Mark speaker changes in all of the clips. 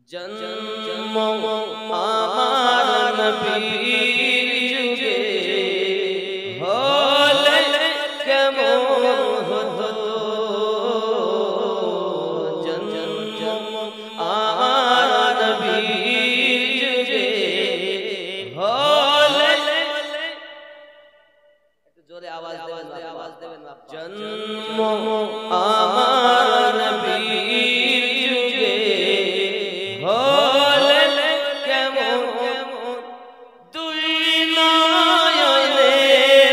Speaker 1: जन्म আমার নবীর যুগে হলে কেমন হতো জন্ম আমার নবীর যুগে হলে একটু জোরে আওয়াজ দেবেন জন্ম আমার নবীর যুগে হলে কেমন দুই নয়নে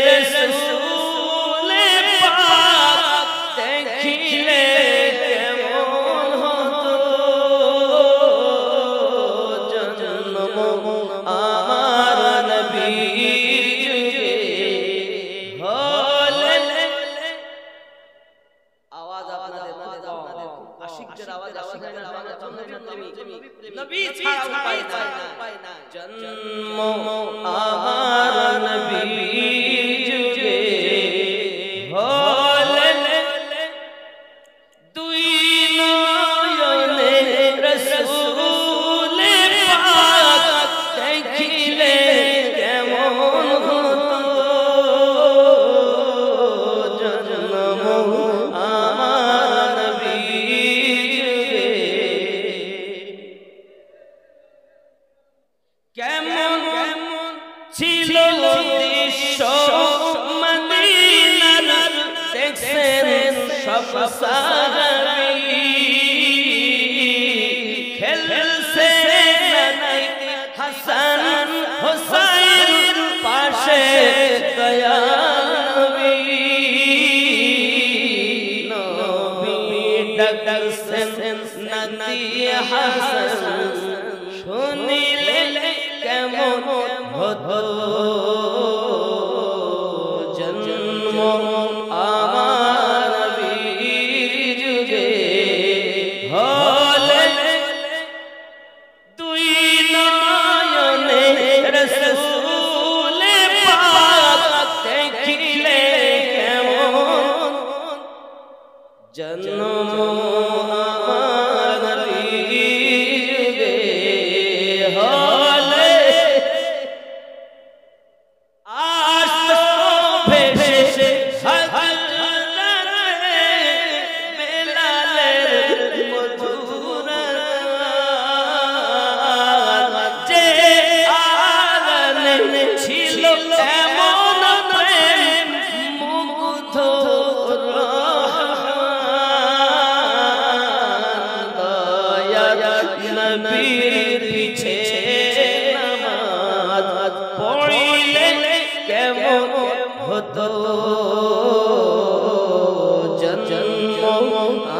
Speaker 1: রাসূলে পাক দেখিলে কেমন হতো জন্ম আমার নবীর যুগে হলে আওয়াজ আপনাদের আশিকদের আওয়াজ নবী ছাড়া উপায় নাই জন্ম আমার নবীর যুগে হলে দুই নয়নে রাসূলে পাক দেখিলে কেমন হতো জন্ম আমার কেমন ছিল দৃশ্য মদিনার দেখছেন সব সাহাবী খেলছে হাসান হুসাইন পাশে দয়ানবী নবী ডাকছেন নাতি হাসান শুনিলে কেমন হতো জন্ম আমার নবীর যুগে হলে দুই নয়নে রাসূলে পাক দেখিলে কেমন জন্ম আমার নবীর যুগে হলে আসতো ভেসে হযরতে বেলালের মধুর যে আগানে ছিল এমন প্রেম মুগ্ধ নবীর পিছে নামাজ পড়িলে কেমন হতো জন্ম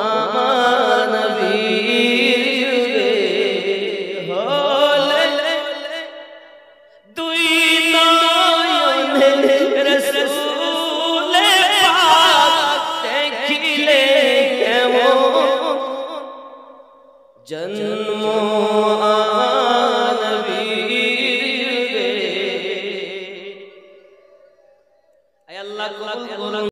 Speaker 1: আমার নবীর যুগে হলে দুই নয়নে রাসূলে পাক দেখিলে কেমন জন্ম